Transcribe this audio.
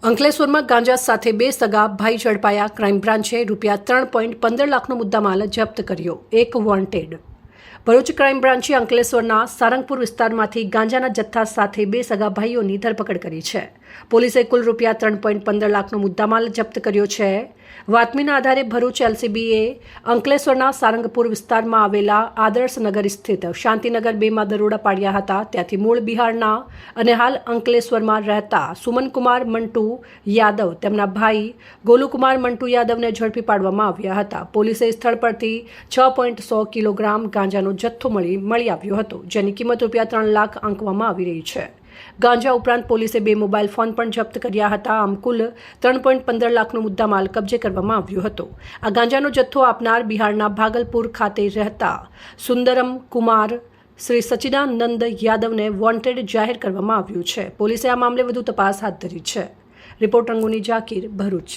અંકલેશ્વરમાં ગાંજા સાથે 2 સગા ભાઈ ઝડપાયા। ક્રાઇમ બ્રાન્ચે ₹3.15 લાખનો મુદ્દામાલ જપ્ત કર્યો। એક વોન્ટેડ। ભરૂચ ક્રાઇમ બ્રાન્ચે અંકલેશ્વરના સારંગપુર વિસ્તારમાંથી ગાંજાના જથ્થા સાથે 2 સગા ભાઈઓની ધરપકડ કરી છે। પોલીસે કુલ ₹3.15 લાખનો મુદ્દામાલ જપ્ત કર્યો છે। બાતમીના આધારે ભરૂચ એલસીબીએ અંકલેશ્વરના સારંગપુર વિસ્તારમાં આવેલા આદર્શનગર સ્થિત શાંતિનગર 2માં દરોડા પાડ્યા હતા। ત્યાંથી મૂળ બિહારના અને હાલ અંકલેશ્વરમાં રહેતા સુમનકુમાર મંટુ યાદવ તેમના ભાઈ ગોલુકુમાર મંટુ યાદવને ઝડપી પાડવામાં આવ્યા હતા। પોલીસે સ્થળ પરથી 6.100 કિલોગ્રામ ગાંજાનો જથ્થો મળી આવ્યો હતો, જેની કિંમત ₹3 લાખ આંકવામાં આવી રહી છે। ગાંજા ઉપરાંત પોલીસે 2 મોબાઈલ ફોન પણ જપ્ત કર્યા હતા। આમ કુલ ₹3.15 લાખનો મુદ્દામાલ કબજે કરવામાં આવ્યો હતો। આ ગાંજાનો જથ્થો આપનાર બિહારના ભાગલપુર ખાતે રહેતા સુંદરમ કુમાર શ્રી સચિદાનંદ યાદવને વોન્ટેડ જાહેર કરવામાં આવ્યું છે। પોલીસે આ મામલે વધુ તપાસ હાથ ધરી છે। રિપોર્ટર અંગુની જાકીર, ભરૂચ।